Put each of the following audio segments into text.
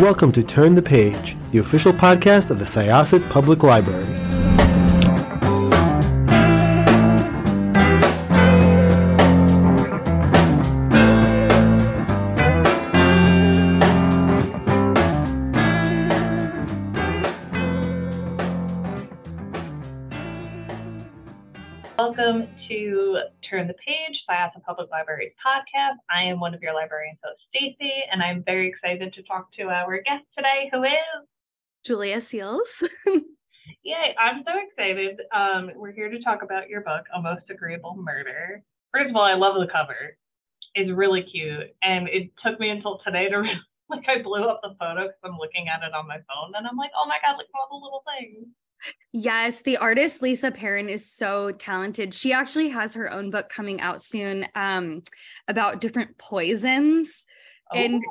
Welcome to Turn the Page, the official podcast of the Syosset Public Library. Welcome to Turn the Page, Syosset Public Library's podcast. I am one of your librarians host, Stacey, and I'm very excited to talk to our guest today, who is Julia Seals. Yay, I'm so excited. We're here to talk about your book, A Most Agreeable Murder. First of all, I love the cover. It's really cute, and it took me until today to I blew up the photo because I'm looking at it on my phone, and I'm like, oh my God, look at all the little things. Yes, the artist Lisa Perrin is so talented. She actually has her own book coming out soon about different poisons. And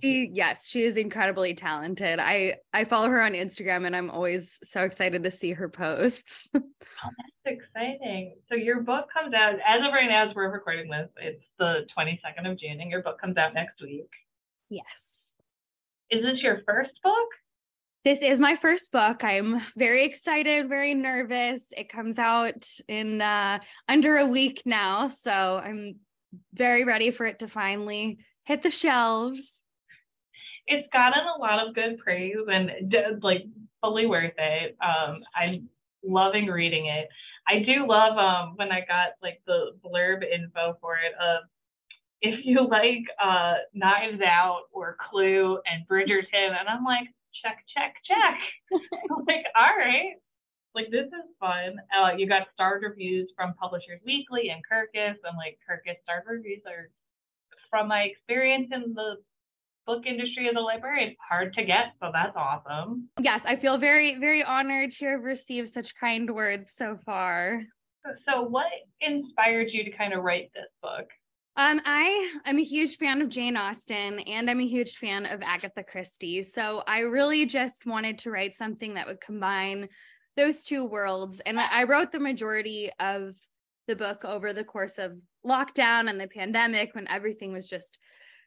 she is incredibly talented. I follow her on Instagram and I'm always so excited to see her posts. Oh, that's exciting. So your book comes out, as of right now, as we're recording this, it's the 22nd of June, and your book comes out next week. Yes. Is this your first book? This is my first book. I'm very excited, very nervous. It comes out in under a week now, so I'm very ready for it to finally hit the shelves. It's gotten a lot of good praise and like fully worth it. I'm loving reading it. I do love when I got like the blurb info for it of if you like Knives Out or Clue and Bridgerton, and I'm like, check. I'm like, all right, like this is fun. You got starred reviews from Publishers Weekly and Kirkus, and like Kirkus starred reviews are, from my experience in the book industry as a librarian, hard to get, so that's awesome. Yes, I feel very, very honored to have received such kind words so far. So what inspired you to kind of write this book? I am a huge fan of Jane Austen, and I'm a huge fan of Agatha Christie. So I really just wanted to write something that would combine those two worlds. And I wrote the majority of the book over the course of lockdown and the pandemic when everything was just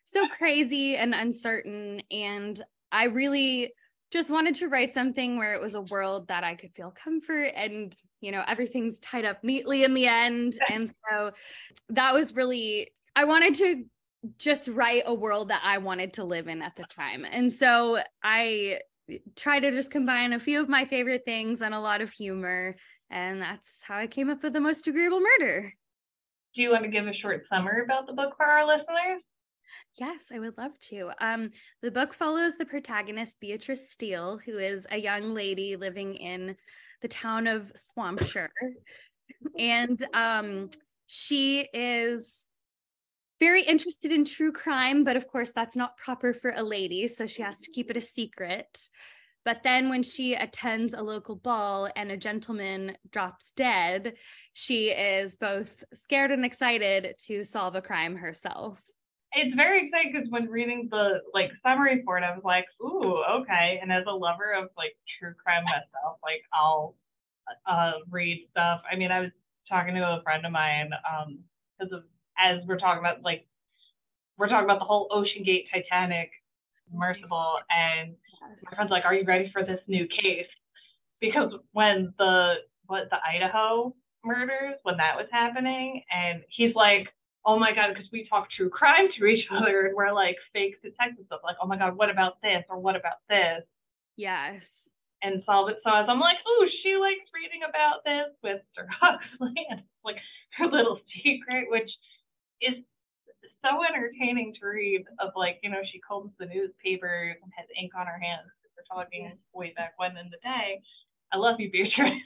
so crazy and uncertain. And I really just wanted to write something where it was a world that I could feel comfort and, everything's tied up neatly in the end. And so that was really, I wanted to just write a world that I wanted to live in at the time. And so I try to just combine a few of my favorite things and a lot of humor. And that's how I came up with The Most Agreeable Murder. Do you want to give a short summary about the book for our listeners? Yes, I would love to. The book follows the protagonist, Beatrice Steele, who is a young lady living in the town of Swampshire. And she is very interested in true crime, but of course that's not proper for a lady, so she has to keep it a secret. But then when she attends a local ball and a gentleman drops dead, she is both scared and excited to solve a crime herself. It's very exciting because when reading the summary for it, I was like, ooh, okay. And as a lover of true crime myself, I'll read stuff. I mean, I was talking to a friend of mine as we're talking about the whole Ocean Gate Titanic submersible, and my friend's like, are you ready for this new case? Because when the Idaho murders, when that was happening, and he's like, oh my God, because we talk true crime to each other and we're like fake detective stuff, like, oh my God, what about this or what about this? Yes. And solve it. So as I'm like, oh, she likes reading about this with Sir Huxley, and like her little secret, which is so entertaining to read, of she combs the newspapers and has ink on her hands. We're talking way back when in the day. I love you, Beatrice.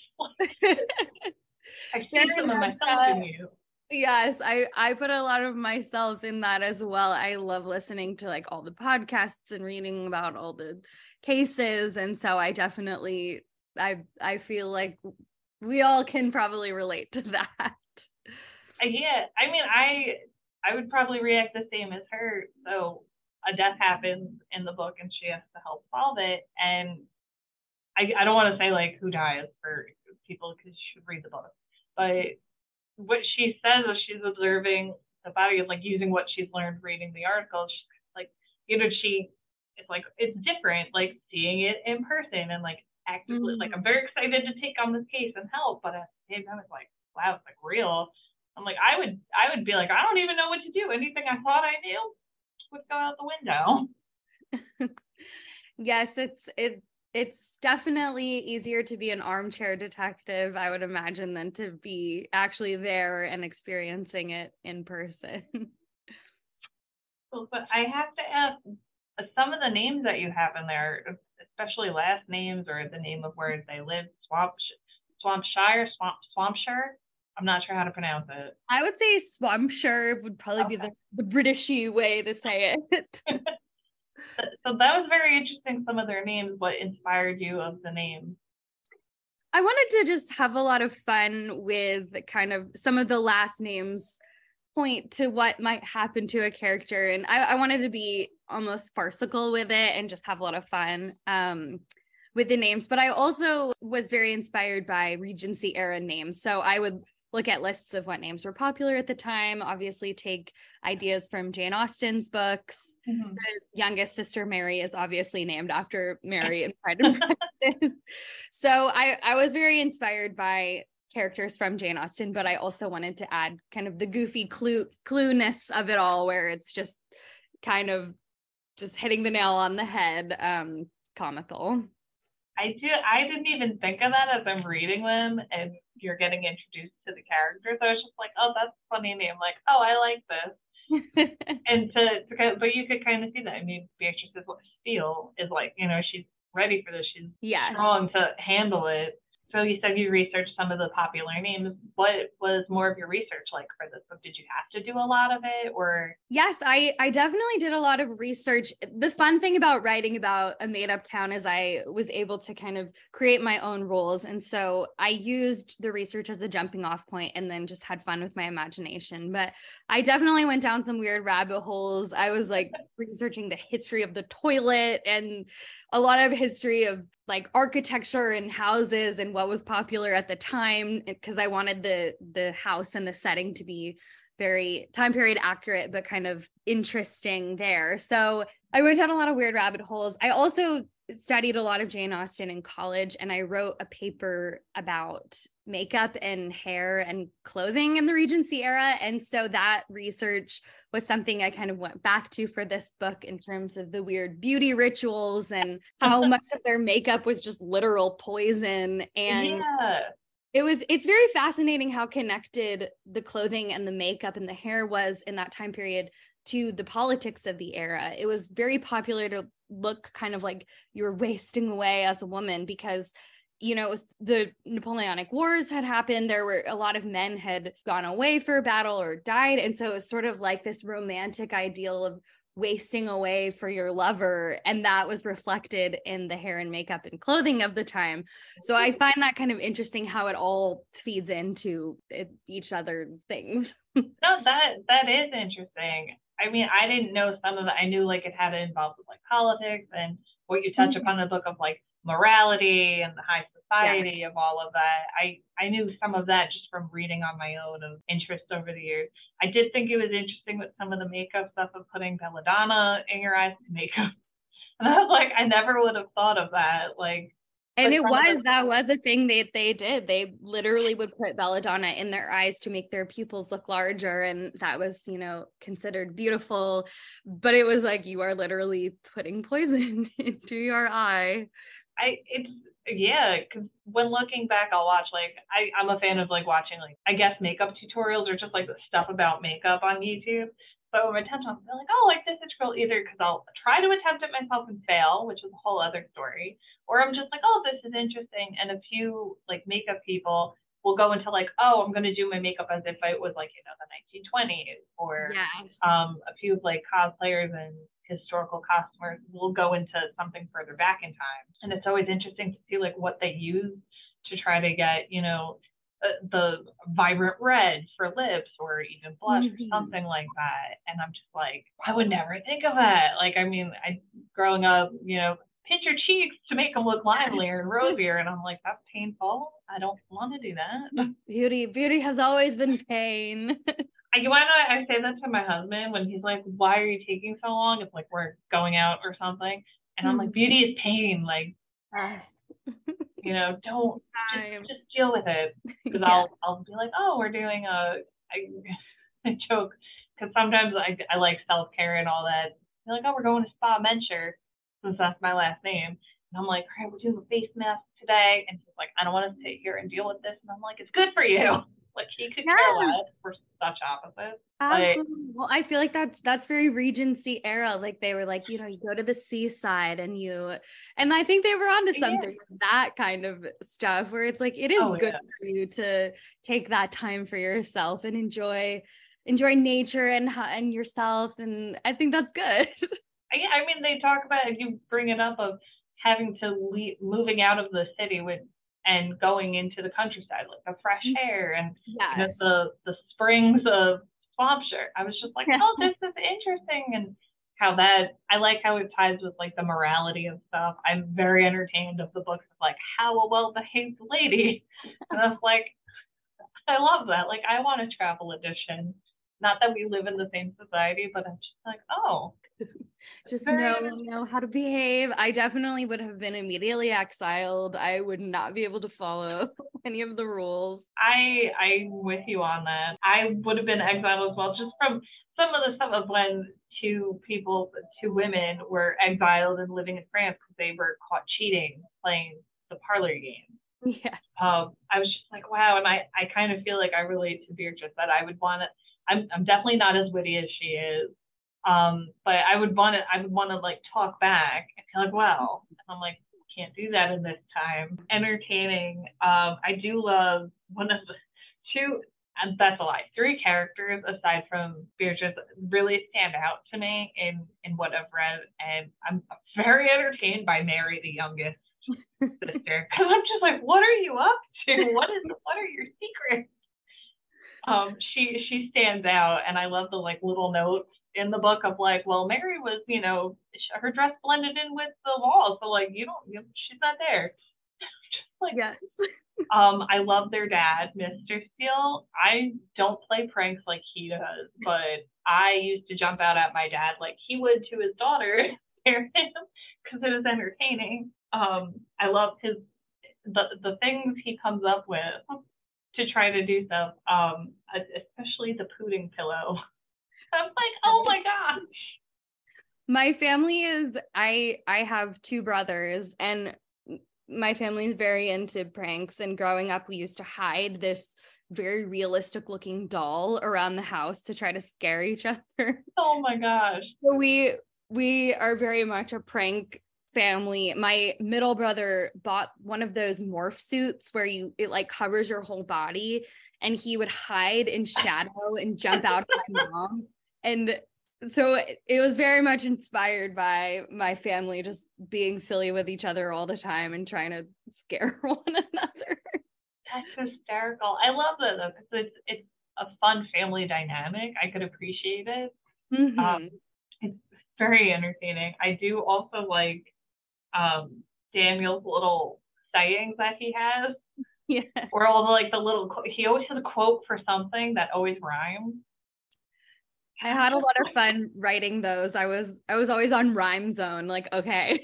I see some of myself in you. Yes, I put a lot of myself in that as well. I love listening to all the podcasts and reading about all the cases. And so I definitely, I feel like we all can probably relate to that. Yeah, I mean, I would probably react the same as her. So a death happens in the book and she has to help solve it. And I don't want to say who dies for people, because you should read the book. But what she says is she's observing the body, and using what she's learned reading the article. She's she it's like, it's different, like seeing it in person and like actively, like I'm Mhm. very excited to take on this case and help, but at the same time, it's like, wow, it's like real. I'm like, I would be like, I don't even know what to do. Anything I thought I knew would go out the window. Yes, it's definitely easier to be an armchair detective, I would imagine, than to be actually there and experiencing it in person. Well, but I have to ask, some of the names that you have in there, especially last names or the name of where they live, Swampshire. I'm not sure how to pronounce it. I would say Swampshire would probably be the Britishy way to say it. So that was very interesting, some of their names, what inspired you of the names. I wanted to just have a lot of fun with kind of some of the last names point to what might happen to a character. And I wanted to be almost farcical with it and just have a lot of fun with the names. But I also was very inspired by Regency era names. So I would look at lists of what names were popular at the time, obviously take ideas from Jane Austen's books. Mm-hmm. The youngest sister, Mary, is obviously named after Mary in Pride and Prejudice. So I was very inspired by characters from Jane Austen, but I also wanted to add kind of the goofy clueness of it all, where it's just kind of just hitting the nail on the head, comical. I didn't even think of that as I'm reading them and you're getting introduced to the characters. I was just like, oh, that's a funny name. Like, oh, I like this. And but you could kind of see that. I mean, Beatrice's steel is like, she's ready for this. She's strong to handle it. So you said you researched some of the popular names. What was more of your research like for this book? Did you have to do a lot of it, or? Yes, I definitely did a lot of research. The fun thing about writing about a made-up town is I was able to kind of create my own rules. And so I used the research as a jumping off point and then just had fun with my imagination. But I definitely went down some weird rabbit holes. I was like researching the history of the toilet and a lot of history of like architecture and houses and what was popular at the time, because I wanted the house and the setting to be very time period accurate, but kind of interesting there. So I went down a lot of weird rabbit holes. I also studied a lot of Jane Austen in college, and I wrote a paper about makeup and hair and clothing in the Regency era. And so that research was something I kind of went back to for this book in terms of the weird beauty rituals and how much of their makeup was just literal poison. And it's very fascinating how connected the clothing and the makeup and the hair was in that time period to the politics of the era. It was very popular to look kind of like you were wasting away as a woman because, it was the Napoleonic Wars had happened. There were a lot of men had gone away for battle or died. And so it was sort of like this romantic ideal of wasting away for your lover. And that was reflected in the hair and makeup and clothing of the time. So I find that kind of interesting how it all feeds into each other's things. No, that is interesting. I mean, I didn't know some of it. I knew like it had to involve with like politics and what you touch upon in the book of like morality and the high society of all of that. I knew some of that just from reading on my own of interest over the years. I did think it was interesting with some of the makeup stuff of putting belladonna in your eyes to makeup. And I was like, I never would have thought of that. And that was a thing that they did. They literally would put belladonna in their eyes to make their pupils look larger. And that was, considered beautiful. But it was like, you are literally putting poison into your eye. Because when looking back, I'll watch I'm a fan of watching I guess makeup tutorials or just the stuff about makeup on YouTube. So my attention will be like, oh, this is real, either because I'll try to attempt it myself and fail, which is a whole other story, or I'm just like, oh, this is interesting. And a few makeup people will go into oh, I'm going to do my makeup as if it was the 1920s, or a few cosplayers and historical costumers will go into something further back in time. And it's always interesting to see what they use to try to get, the vibrant red for lips or even blush or something like that. And I'm just I would never think of that. I growing up, pinch your cheeks to make them look livelier and rosier. And I'm like, that's painful. I don't want to do that. Beauty has always been pain. You want to know, I say that to my husband when he's like, why are you taking so long? It's like we're going out or something. And I'm like, beauty is pain. Like, Yes. Don't just deal with it. Because I'll be like, oh, we're doing a joke. Because sometimes I like self-care and all that. They're like, oh, we're going to Spa Menture, since that's my last name. And I'm like, all right, we're doing a face mask today. And he's like, I don't want to sit here and deal with this. And I'm like, it's good for you. Like, he could care less. We're such opposites. Absolutely. Well, I feel like that's very Regency era. Like, they were like, you go to the seaside and I think they were onto something with that kind of stuff where it's like, it is good for you to take that time for yourself and enjoy nature and yourself. And I think that's good. Yeah, I mean, they talk about, if you bring it up, of having to moving out of the city and going into the countryside, like the fresh air and the springs of Swampshire. I was just like, oh, this is interesting. And I like how it ties with like the morality of stuff. I'm very entertained of the books of like, how a well-behaved lady. And I was like, I love that. Like, I want a travel edition. Not that we live in the same society, but I'm just like, oh. Just know how to behave. I definitely would have been immediately exiled. I would not be able to follow any of the rules. I'm with you on that. I would have been exiled as well, just from some of the stuff of when two women were exiled and living in France because they were caught cheating playing the parlor game. Yes. I was just like, wow. And I kind of feel like I relate to Beatrice, that I would want to, I'm definitely not as witty as she is. But I would want to like talk back and feel like, wow. And I'm like, can't do that in this time. Entertaining. I do love one of the two, and that's a lie, 3 characters aside from Beatrice really stand out to me in what I've read. And I'm very entertained by Mary, the youngest sister. Cause I'm just like, what are you up to? What are your secrets? She stands out, and I love the like little notes in the book of like, well, Mary was, her dress blended in with the wall, so like she's not there. Like, yes. I love their dad, Mr. Steele. I don't play pranks like he does, but I used to jump out at my dad like he would to his daughter, because it was entertaining. I love the things he comes up with to try to do stuff, especially the pudding pillow. I'm like, oh my gosh. My family I have 2 brothers, and my family is very into pranks. And growing up, we used to hide this very realistic looking doll around the house to try to scare each other. Oh my gosh. So we are very much a prank family. My middle brother bought one of those morph suits where it like covers your whole body, and he would hide in shadow and jump out at my mom. And so it was very much inspired by my family just being silly with each other all the time and trying to scare one another. That's hysterical. I love that though, because it's a fun family dynamic. I could appreciate it. Mm-hmm. It's very entertaining. I do also like Daniel's little sayings that he has. Yeah. Or all the little, he always has a quote for something that always rhymes. I had a lot of fun writing those. I was always on Rhyme Zone. Like, okay,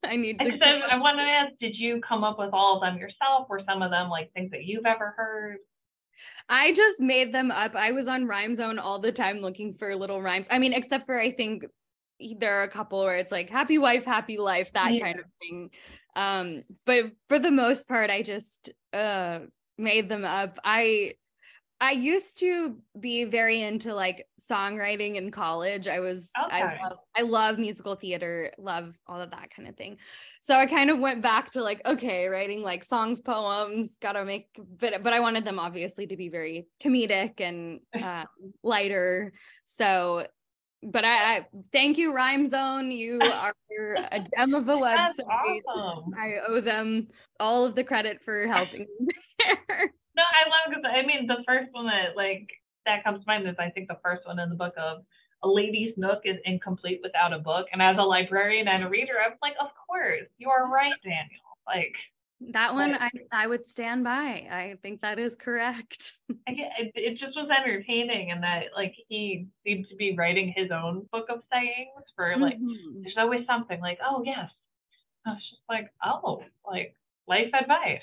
I need to. I want to ask, did you come up with all of them yourself? Or some of them like things that you've ever heard? I just made them up. I was on Rhyme Zone all the time looking for little rhymes. I mean, except for I think there are a couple where it's like happy wife, happy life, that kind of thing. But for the most part, I just made them up. I used to be very into like songwriting in college. I love musical theater, love all of that kind of thing. So I kind of went back to like, okay, writing like songs, poems, but I wanted them obviously to be very comedic and lighter. So, but I thank you, Rhyme Zone. You are a gem of a website. That's awesome. I owe them all of the credit for helping me there. No, I love, because I mean, the first one that comes to mind is I think the first one in the book of A Lady's Nook is incomplete without a book. And as a librarian and a reader, I was like, of course, you are right, Daniel. Like, That one I would stand by. I think that is correct. It just was entertaining, and that like he seemed to be writing his own book of sayings for like there's always something like, oh yes. I was just like, oh, like life advice.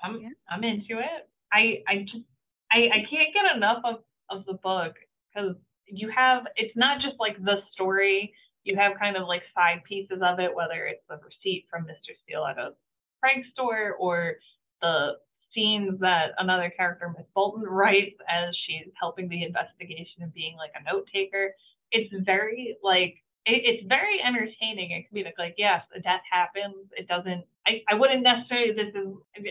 I'm into it. I can't get enough of the book, because it's not just like the story. You have kind of like side pieces of it, whether it's the receipt from Mr. Steele at a prank store, or the scenes that another character, Miss Bolton, writes as she's helping the investigation and being like a note taker. It's very like it's very entertaining and comedic. Like, yes, a death happens. It doesn't. I wouldn't necessarily. This is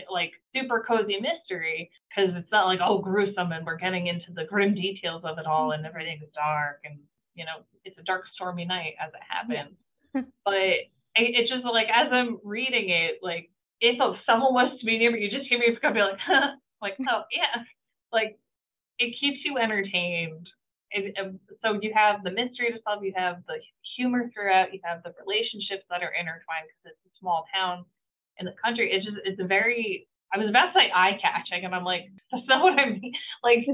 like super cozy mystery, because it's not like, oh, gruesome and we're getting into the grim details of it all and everything's dark and it's a dark, stormy night as it happens. Yeah. But it's just like, as I'm reading it, like if someone was to be near me, you just hear me be like, huh, like, oh yeah, like it keeps you entertained. So you have the mystery to solve, you have the humor throughout, you have the relationships that are intertwined because it's a small town in the country. It's a very, I was about to say eye-catching, and I'm like, that's not what I mean. Like,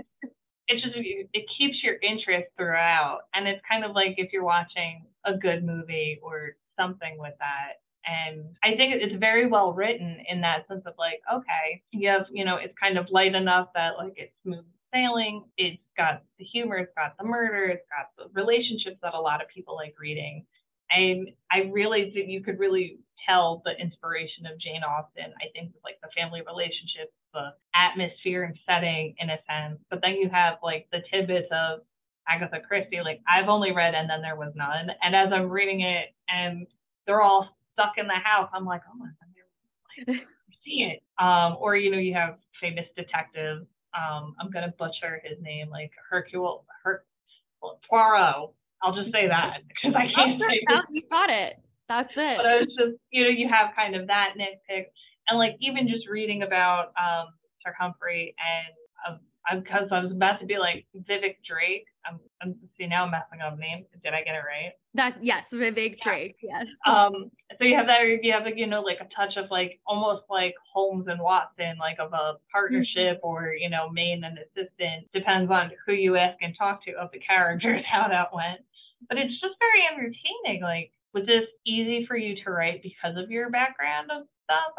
it keeps your interest throughout, and it's kind of like if you're watching a good movie or something with that. And I think it's very well written in that sense of like, okay, you have, it's kind of light enough that like it's smooth sailing. It's got the humor, it's got the murder, it's got the relationships that a lot of people like reading. And I really think you could really tell the inspiration of Jane Austen, I think, with like the family relationships, the atmosphere and setting in a sense. But then you have like the tidbits of Agatha Christie. Like, I've only read And Then There Was None. And as I'm reading it and they're all stuck in the house, I'm like, oh, I see it. Or, you have famous detectives. I'm going to butcher his name, like Poirot. I'll just say that because I can't say it. You got it. That's it. But I was just, you have kind of that nitpick. And like, even just reading about Sir Humphrey, and because I was about to be like Vivek Drake. I'm see, now I'm messing up names. Did I get it right? Yes, Vivek Drake. Yes. So you have that, or you have like, like a touch of like almost like Holmes and Watson, like of a partnership, or main and assistant, depends on who you ask and talk to of the characters, how that went. But it's just very entertaining. Like, was this easy for you to write because of your background of stuff,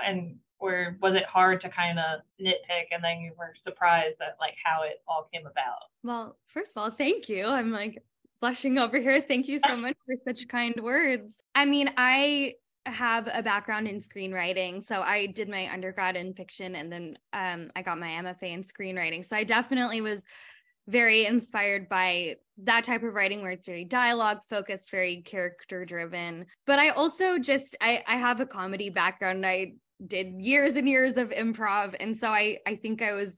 or was it hard to kind of nitpick and then you were surprised at like how it all came about? Well, first of all, thank you. I'm like blushing over here. Thank you so much for such kind words. I mean, I have a background in screenwriting. So I did my undergrad in fiction, and then I got my MFA in screenwriting. So I definitely was very inspired by that type of writing where it's very dialogue focused, very character driven. But I also I have a comedy background. I did years and years of improv. And so I think I was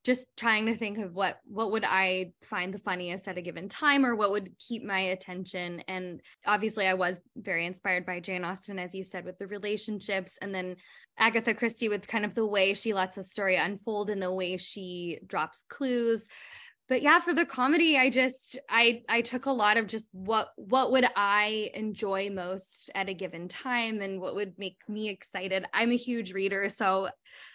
just trying to think of what would I find the funniest at a given time, or what would keep my attention. And obviously I was very inspired by Jane Austen, as you said, with the relationships, and then Agatha Christie with kind of the way she lets a story unfold and the way she drops clues. But yeah, for the comedy, I took a lot of just what would I enjoy most at a given time and what would make me excited. I'm a huge reader, so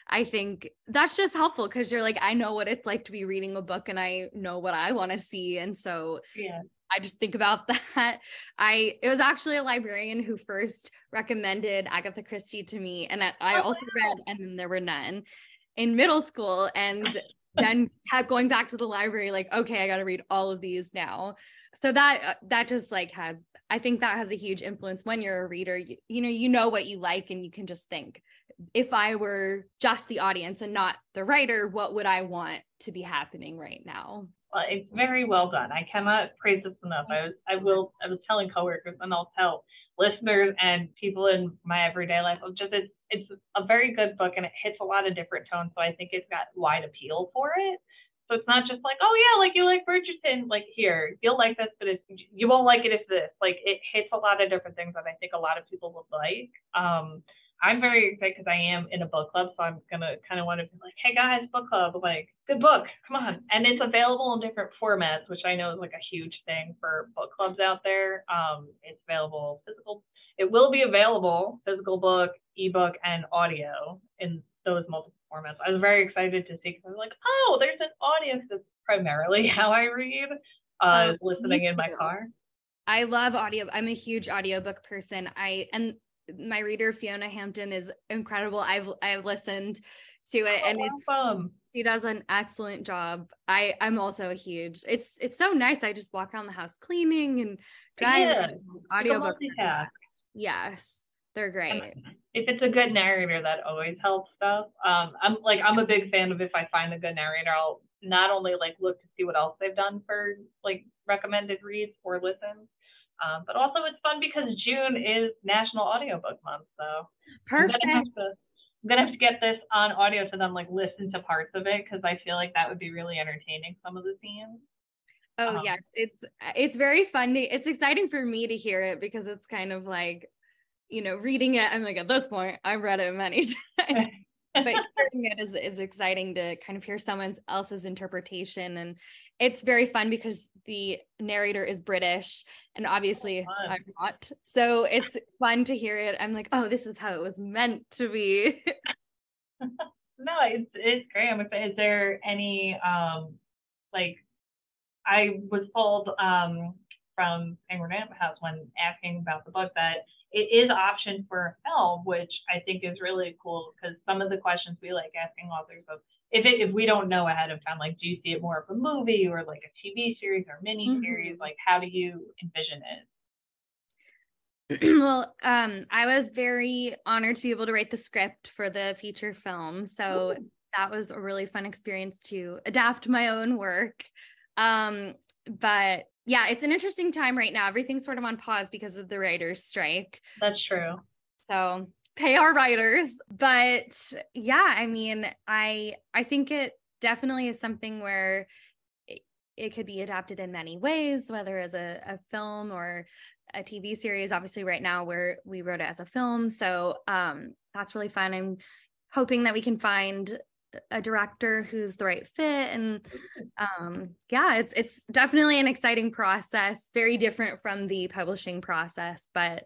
I think that's just helpful, because you're like, I know what it's like to be reading a book and I know what I want to see. And so yeah, I just think about that. It was actually a librarian who first recommended Agatha Christie to me. And I also read And Then There Were None in middle school, and then kept going back to the library, like, okay, I got to read all of these now. So that just like I think that has a huge influence when you're a reader. You know what you like, and you can just think, if I were just the audience and not the writer, what would I want to be happening right now? Well, it's very well done. I cannot praise this enough. I was telling coworkers, and I'll tell listeners and people in my everyday life, it's a very good book, and it hits a lot of different tones. So I think it's got wide appeal for it. So it's not just like, oh yeah, like you like Bridgerton, like here, you'll like this, but you won't like it if this. Like, it hits a lot of different things that I think a lot of people would like. I'm very excited because I am in a book club, so I'm gonna kind of want to be like, hey guys, book club, like good book, come on. And it's available in different formats, which I know is like a huge thing for book clubs out there. It's available physical. It will be available physical book, ebook, and audio in those multiple formats. I was very excited to see because I was like, oh, there's an audio because it's primarily how I read, listening in my car. I love audio. I'm a huge audiobook person. And my reader Fiona Hampton is incredible. I've listened to it, and she does an excellent job. I'm also a huge. It's so nice. I just walk around the house cleaning and driving. Audiobooks. Yes, they're great. If it's a good narrator, that always helps stuff. I'm a big fan of if I find a good narrator, I'll not only like look to see what else they've done for like recommended reads or listens. But also it's fun because June is National Audiobook Month, so perfect. I'm gonna have to get this on audio so then like listen to parts of it because I feel like that would be really entertaining, some of the scenes. Oh yes, it's very fun. It's exciting for me to hear it because it's kind of like, reading it. I'm like, at this point, I've read it many times. But hearing it is exciting to kind of hear someone else's interpretation. And it's very fun because the narrator is British and obviously I'm not. So it's fun to hear it. I'm like, oh, this is how it was meant to be. No, it's great. I'm excited. Is there any, like, I was told from Penguin Random House when asking about the book that it is optioned for a film, which I think is really cool because some of the questions we like asking authors of, if we don't know ahead of time, like, do you see it more of a movie or like a TV series or mini series? Like, how do you envision it? Well, I was very honored to be able to write the script for the feature film. So that was a really fun experience to adapt my own work. But yeah, it's an interesting time right now. Everything's sort of on pause because of the writers' strike. That's true. So pay our writers. But yeah, I mean, I think it definitely is something where it could be adapted in many ways, whether as a film or a TV series. Obviously right now we wrote it as a film. So that's really fun. I'm hoping that we can find a director who's the right fit. And yeah, it's definitely an exciting process, very different from the publishing process, but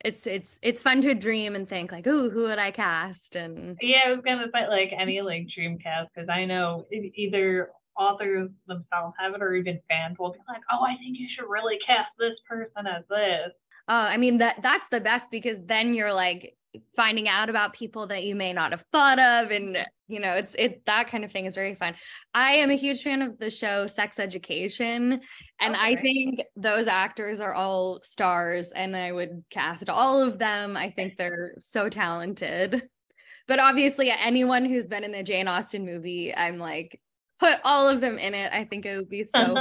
it's fun to dream and think like, oh, who would I cast? And yeah, I was gonna say like any like dream cast, because I know either authors themselves have it or even fans will be like, oh, I think you should really cast this person as this. I mean, that's the best, because then you're like finding out about people that you may not have thought of. And, it's that kind of thing is very fun. I am a huge fan of the show Sex Education. And I think those actors are all stars and I would cast all of them. I think they're so talented. But obviously anyone who's been in a Jane Austen movie, I'm like, put all of them in it. I think it would be so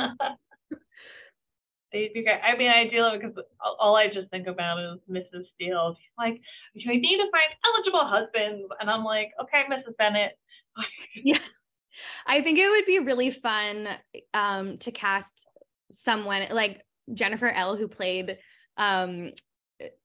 They'd be great. I mean, I do love it because all I just think about is Mrs. Steele. She's like, we need to find eligible husbands. And I'm like, okay, Mrs. Bennett. Yeah. I think it would be really fun to cast someone like Jennifer L., who played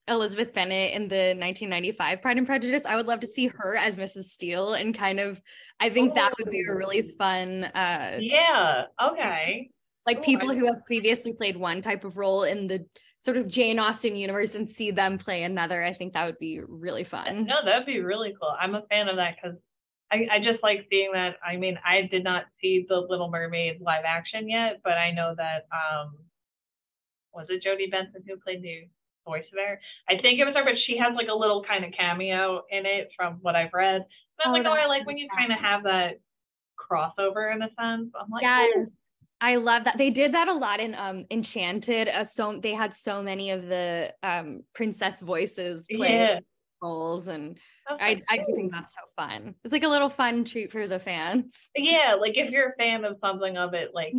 Elizabeth Bennet in the 1995 Pride and Prejudice. I would love to see her as Mrs. Steele, and kind of, I think that would be a really fun. Yeah. Okay. Like people who have previously played one type of role in the sort of Jane Austen universe and see them play another. I think that would be really fun. No, that'd be really cool. I'm a fan of that because I just like seeing that. I mean, I did not see the Little Mermaid live action yet, but I know that, was it Jodie Benson who played the voice there? I think it was her, but she has like a little kind of cameo in it from what I've read. But I'm like, I like when you kind of have that crossover in a sense. I'm like, yes. I love that. They did that a lot in Enchanted. So they had so many of the princess voices play roles, and I do think that's so fun. It's like a little fun treat for the fans. Yeah, like if you're a fan of something of it, like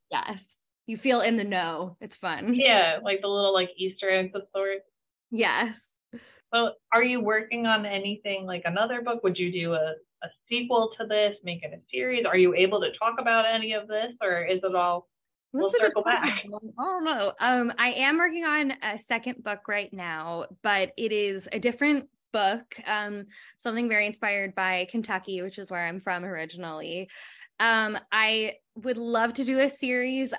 yes, you feel in the know. It's fun. Yeah, like the little like Easter eggs of sorts. Yes. So, are you working on anything like another book? Would you do a sequel to this, make it a series? Are you able to talk about any of this, or is it all we'll That's a good circle back. question. I don't know. I am working on a second book right now, but it is a different book. Something very inspired by Kentucky, which is where I'm from originally. I would love to do a series.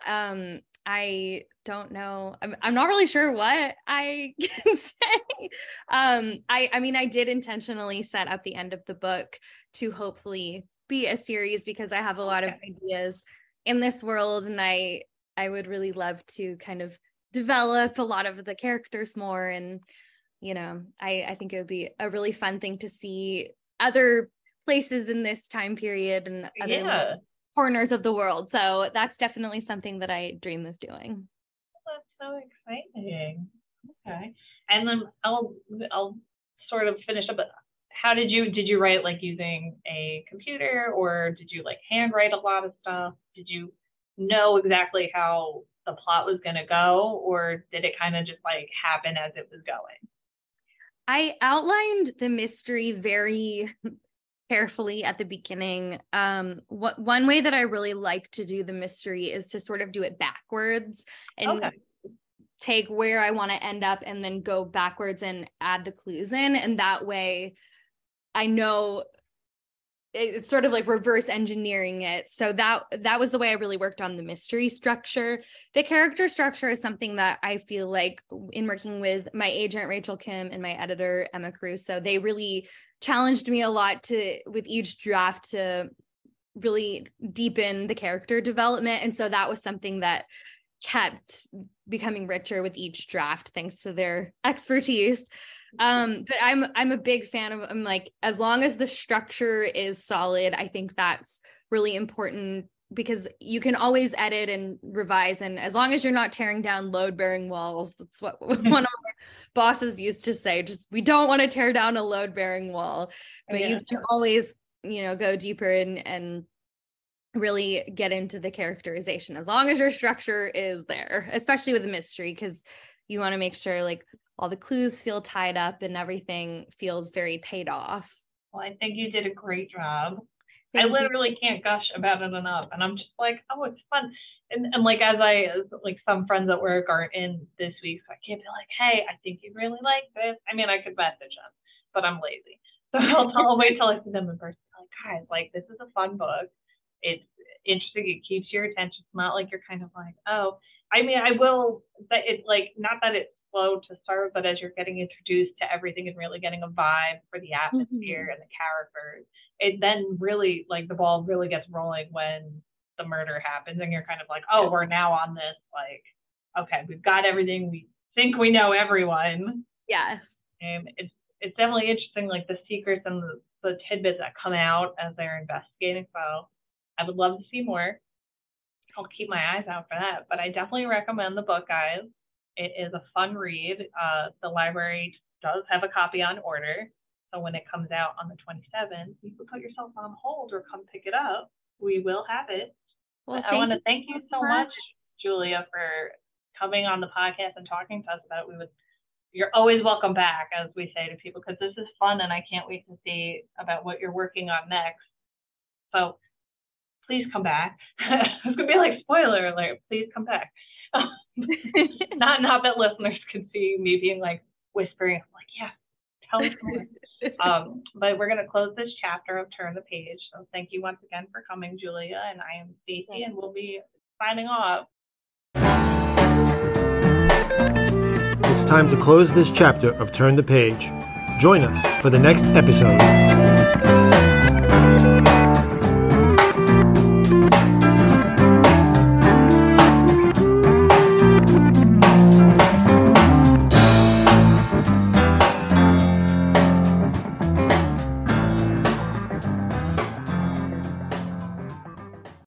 I don't know. I'm not really sure what I can say. I mean, I did intentionally set up the end of the book to hopefully be a series because I have a lot of ideas in this world, and I would really love to kind of develop a lot of the characters more. And, you know, I think it would be a really fun thing to see other places in this time period and other corners of the world. So that's definitely something that I dream of doing. That's so exciting. Okay. And then I'll sort of finish up. How did you write, like using a computer, or did you like handwrite a lot of stuff? Did you know exactly how the plot was going to go, or did it kind of just like happen as it was going? I outlined the mystery very carefully at the beginning. One way that I really like to do the mystery is to sort of do it backwards and take where I want to end up and then go backwards and add the clues in. And that way I know it's sort of like reverse engineering it. So that was the way I really worked on the mystery structure. The character structure is something that I feel like in working with my agent, Rachel Kim, and my editor, Emma Caruso, they really challenged me a lot with each draft to really deepen the character development. And so that was something that kept becoming richer with each draft, thanks to their expertise. But I'm a big fan of, I'm like, as long as the structure is solid, I think that's really important because you can always edit and revise. And as long as you're not tearing down load-bearing walls, that's what one of my bosses used to say, just, we don't want to tear down a load-bearing wall, but you can always, go deeper and really get into the characterization as long as your structure is there, especially with a mystery, because you want to make sure like all the clues feel tied up and everything feels very paid off. Well, I think you did a great job. I literally can't gush about it enough. And I'm just like, oh, it's fun. And like, as some friends at work are in this week, so I can't be like, hey, I think you really like this. I mean, I could message them, but I'm lazy. So I'll wait till I see them in person. Like, guys, like, this is a fun book. It's interesting. It keeps your attention. It's not like you're kind of like, oh, I mean, I will, but it's like, not that it's slow to start, but as you're getting introduced to everything and really getting a vibe for the atmosphere and the characters, it then really, like, the ball really gets rolling when the murder happens and you're kind of like, oh, we're now on this, like, okay, we've got everything, we think we know everyone. Yes. And it's definitely interesting, like the secrets and the tidbits that come out as they're investigating. So I would love to see more. I'll keep my eyes out for that, but I definitely recommend the book, guys. It is a fun read. The library does have a copy on order. So when it comes out on the 27th, you can put yourself on hold or come pick it up. We will have it. Well, I want to thank you so much, Julia, for coming on the podcast and talking to us about it. You're always welcome back, as we say to people, because this is fun and I can't wait to see about what you're working on next. So please come back. It's going to be like spoiler alert. Please come back. not that listeners can see me being like whispering, I'm like, yeah, tell us more. But we're going to close this chapter of Turn the Page. So thank you once again for coming, Julia. And I am Stacey, and we'll be signing off. It's time to close this chapter of Turn the Page. Join us for the next episode.